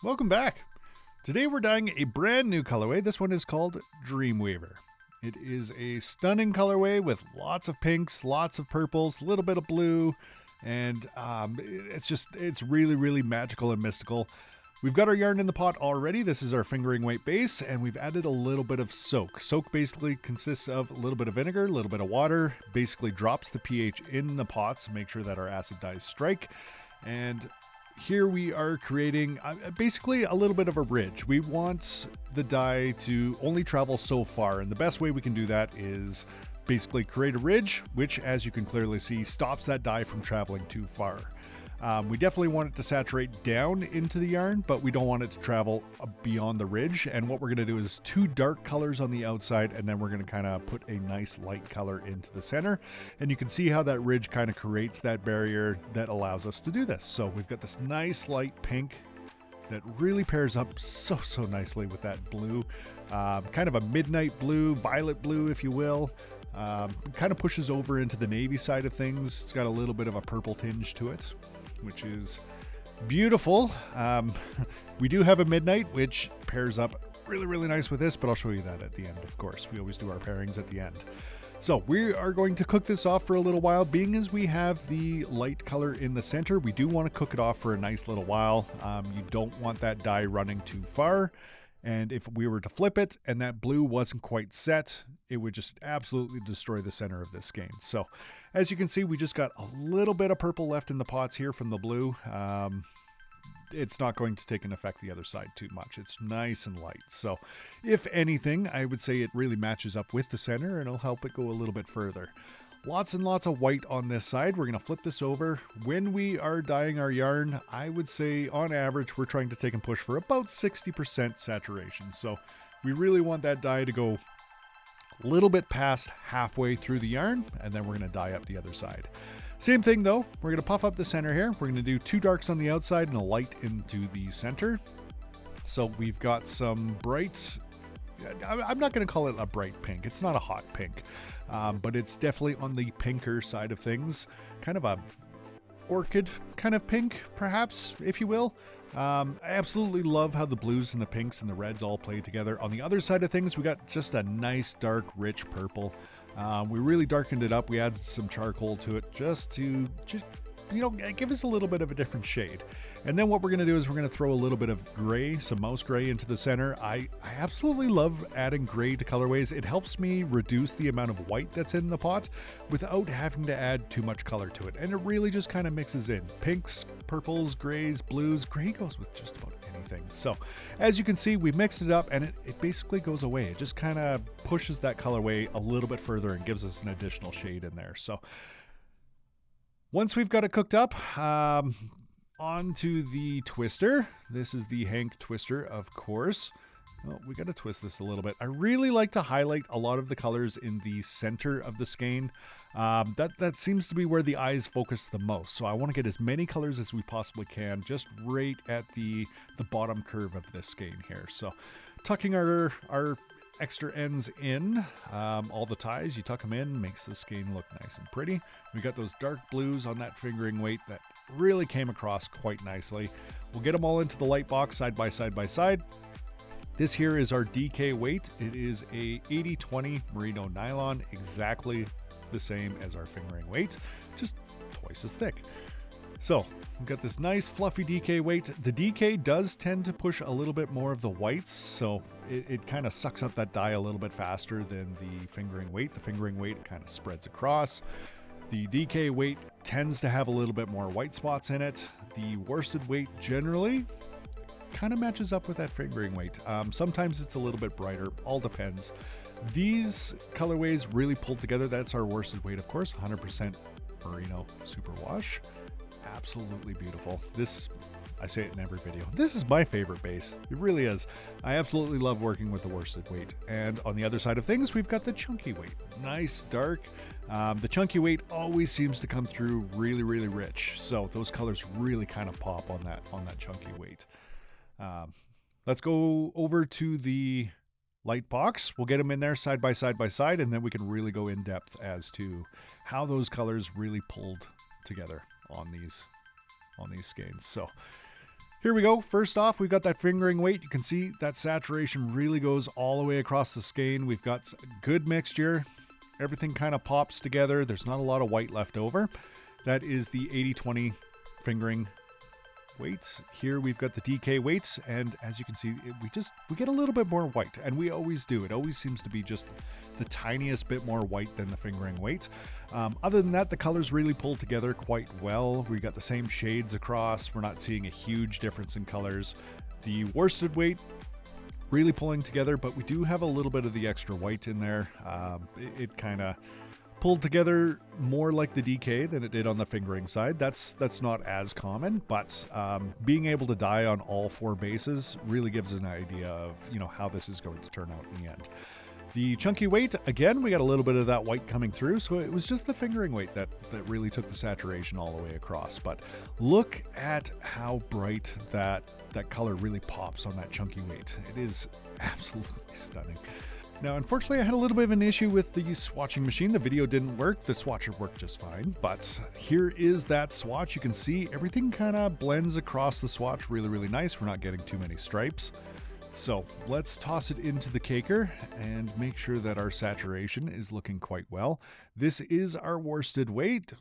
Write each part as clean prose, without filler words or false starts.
Welcome back. Today we're dyeing a brand new colorway. This one is called Dreamweaver. It is a stunning colorway with lots of pinks, lots of purples, a little bit of blue, and it's really magical and mystical. We've got our yarn in the pot already. This is our fingering weight base, and we've added a little bit of soak. Soak basically consists of a little bit of vinegar, a little bit of water, basically drops the pH in the pots to make sure that our acid dyes strike. And here we are creating basically a little bit of a ridge. We want the dye to only travel so far, and the best way we can do that is basically create a ridge, which, as you can clearly see, stops that dye from traveling too far. We definitely want it to saturate down into the yarn, but we don't want it to travel beyond the ridge. And what we're going to do is 2 dark colors on the outside, and then we're going to kind of put a nice light color into the center. And you can see how that ridge kind of creates that barrier that allows us to do this. So we've got this nice light pink that really pairs up so nicely with that blue, kind of a midnight blue, violet blue, if you will. Kind of pushes over into the navy side of things. It's got a little bit of a purple tinge to it, which is beautiful. We do have a midnight, which pairs up really nice with this, but I'll show you that at the end, of course. We always do our pairings at the end. So we are going to cook this off for a little while. Being as we have the light color in the center, we do want to cook it off for a nice little while. You don't want that dye running too far. And if we were to flip it and that blue wasn't quite set, it would just absolutely destroy the center of this skein. So as you can see, we just got a little bit of purple left in the pots here from the blue. It's not going to take an effect the other side too much. It's nice and light. So if anything, I would say it really matches up with the center and it'll help it go a little bit further. Lots and lots of white on this side. We're going to flip this over. When we are dyeing our yarn, I would say on average, we're trying to take and push for about 60% saturation. So we really want that dye to go a little bit past halfway through the yarn, and then we're going to dye up the other side. Same thing though, we're going to puff up the center here. We're going to do 2 darks on the outside and a light into the center. So we've got some bright, I'm not going to call it a bright pink. It's not a hot pink. But it's definitely on the pinker side of things, kind of a orchid kind of pink, perhaps, if you will. I absolutely love how the blues and the pinks and the reds all play together. On the other side of things, we got just a nice, dark, rich purple. We really darkened it up. We added some charcoal to it just to give us a little bit of a different shade. And then what we're going to do is we're going to throw a little bit of gray, some mouse gray into the center. I absolutely love adding gray to colorways. It helps me reduce the amount of white that's in the pot without having to add too much color to it. And it really just kind of mixes in pinks, purples, grays, blues. Gray goes with just about anything. So as you can see, we mixed it up and it basically goes away. It just kind of pushes that colorway a little bit further and gives us an additional shade in there. So once we've got it cooked up, onto the twister. This is the Hank twister, of course. Well, we got to twist this a little bit. I really like to highlight a lot of the colors in the center of the skein. That seems to be where the eyes focus the most. So I want to get as many colors as we possibly can, just right at the bottom curve of this skein here. So tucking our extra ends in, all the ties, you tuck them in, makes the skein look nice and pretty. We got those dark blues on that fingering weight that really came across quite nicely. We'll get them all into the light box side by side. This here is our DK weight. It is a 80/20 merino nylon, exactly the same as our fingering weight, just twice as thick. So we've got this nice fluffy DK weight. The DK does tend to push a little bit more of the whites, so it kind of sucks up that dye a little bit faster than the fingering weight. The fingering weight kind of spreads across. The DK weight tends to have a little bit more white spots in it. The worsted weight generally kind of matches up with that fingering weight. Sometimes it's a little bit brighter, all depends. These colorways really pulled together. That's our worsted weight, of course, 100% merino superwash. Absolutely beautiful. This, I say it in every video, this is my favorite base. It really is. I absolutely love working with the worsted weight. And on the other side of things, we've got the chunky weight. Nice, dark. The chunky weight always seems to come through really rich. So those colors really kind of pop on that chunky weight. Let's go over to the light box. We'll get them in there side by side, and then we can really go in depth as to how those colors really pulled together on these skeins. So Here we go. First off, we've got that fingering weight. You can see that saturation really goes all the way across the skein. We've got good mixture. Everything kind of pops together. There's not a lot of white left over. That is the 80-20 fingering weights. Here we've got the DK weights, and as you can see, we get a little bit more white, and we always do. It always seems to be just the tiniest bit more white than the fingering weight. Other than that, the colors really pull together quite well. We got the same shades across. We're not seeing a huge difference in colors. The worsted weight really pulling together, but we do have a little bit of the extra white in there. It kind of pulled together more like the DK than it did on the fingering side. That's not as common, but being able to dye on all four bases really gives an idea of, you know, how this is going to turn out in the end. The chunky weight, again, we got a little bit of that white coming through, so it was just the fingering weight that really took the saturation all the way across. But look at how bright that color really pops on that chunky weight. It is absolutely stunning. Now, unfortunately, I had a little bit of an issue with the swatching machine. The video didn't work. The swatcher worked just fine. But here is that swatch. You can see everything kind of blends across the swatch really, really nice. We're not getting too many stripes. So let's toss it into the caker and make sure that our saturation is looking quite well. This is our worsted weight.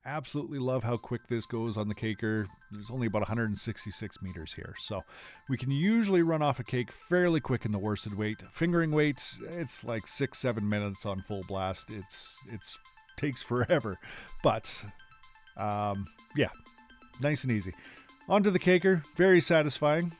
Absolutely love how quick this goes on the caker. There's only about 166 meters here, so we can usually run off a cake fairly quick in the worsted weight. Fingering weight, it's like 6-7 minutes on full blast. It's takes forever, but yeah, nice and easy. Onto the caker, very satisfying.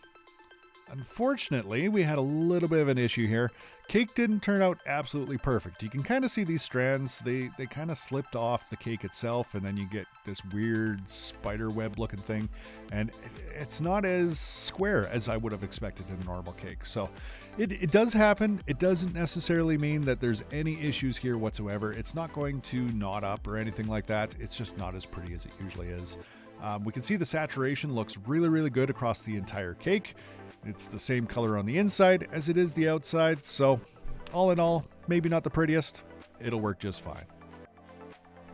Unfortunately, we had a little bit of an issue here. Cake didn't turn out absolutely perfect. You can kind of see these strands, they kind of slipped off the cake itself, and then you get this weird spider web looking thing, and it's not as square as I would have expected in a normal cake. So it does happen. It doesn't necessarily mean that there's any issues here whatsoever. It's not going to knot up or anything like that. It's just not as pretty as it usually is. We can see the saturation looks really, really good across the entire cake. It's the same color on the inside as it is the outside, so all in all, maybe not the prettiest. It'll work just fine.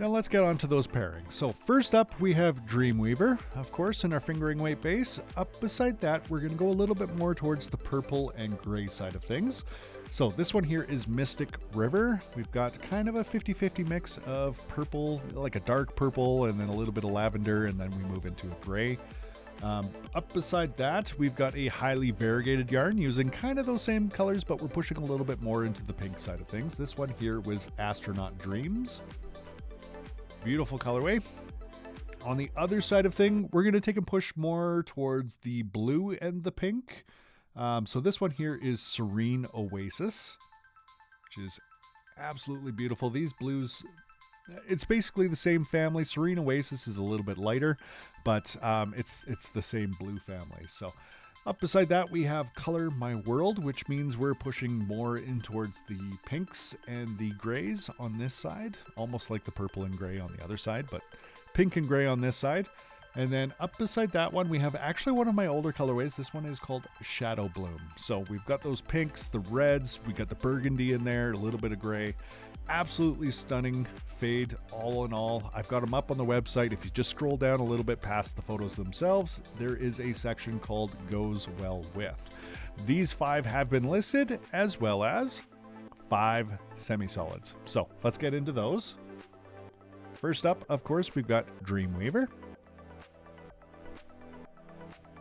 Now let's get on to those pairings. So first up, we have Dreamweaver, of course, in our fingering weight base. Up beside that, we're going to go a little bit more towards the purple and gray side of things. So this one here is Mystic River. We've got kind of a 50-50 mix of purple, like a dark purple, and then a little bit of lavender, and then we move into a gray. Up beside that, we've got a highly variegated yarn using kind of those same colors, but we're pushing a little bit more into the pink side of things. This one here was Astronaut Dreams. Beautiful colorway. On the other side of thing, we're going to take a push more towards the blue and the pink. So this one here is Serene Oasis, which is absolutely beautiful. These blues, it's basically the same family. Serene Oasis is a little bit lighter, but it's the same blue family. So up beside that, we have Color My World, which means we're pushing more in towards the pinks and the grays on this side, almost like the purple and gray on the other side, but pink and gray on this side. And then up beside that one, we have actually one of my older colorways. This one is called Shadow Bloom. So we've got those pinks, the reds, we got the burgundy in there, a little bit of gray. Absolutely stunning fade all in all. I've got them up on the website. If you just scroll down a little bit past the photos themselves, there is a section called Goes Well With. These 5 have been listed, as well as 5 semi-solids. So let's get into those. First up, of course, we've got Dreamweaver.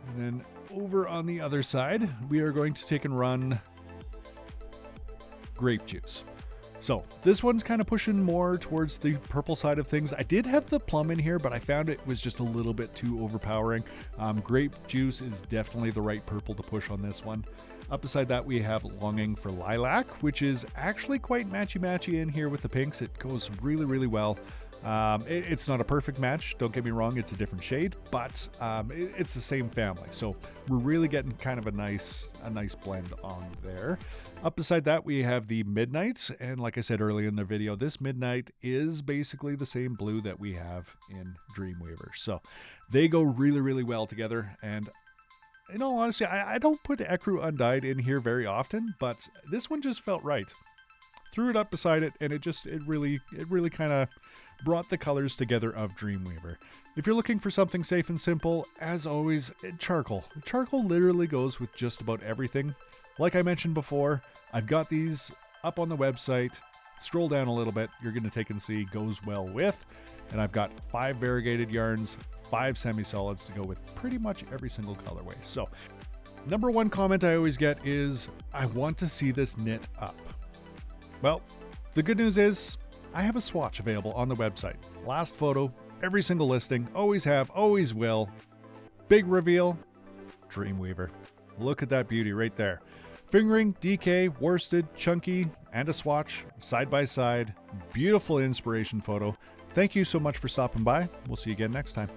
And then over on the other side, we are going to take and run Grape Juice. So this one's kind of pushing more towards the purple side of things. I did have the plum in here, but I found it was just a little bit too overpowering. Grape Juice is definitely the right purple to push on this one. Up beside that, we have Longing for Lilac, which is actually quite matchy-matchy in here with the pinks. It goes really, really well. It's not a perfect match, don't get me wrong, it's a different shade, but it's the same family, so we're really getting kind of a nice blend on there. Up beside that, we have the Midnights, and like I said earlier in the video, this Midnight is basically the same blue that we have in Dreamweaver, so they go really, really well together. And in all honesty, I don't put Ecru Undyed in here very often, but this one just felt right. Threw it up beside it, and it really kind of brought the colors together of Dreamweaver. If you're looking for something safe and simple, as always, charcoal. Charcoal literally goes with just about everything. Like I mentioned before, I've got these up on the website. Scroll down a little bit, you're going to take and see goes well with. And I've got 5 variegated yarns, 5 semi-solids to go with pretty much every single colorway. So, number one comment I always get is, I want to see this knit up. Well, the good news is, I have a swatch available on the website. Last photo, every single listing, always have, always will. Big reveal, Dreamweaver. Look at that beauty right there. Fingering, DK, worsted, chunky, and a swatch, side by side. Beautiful inspiration photo. Thank you so much for stopping by. We'll see you again next time.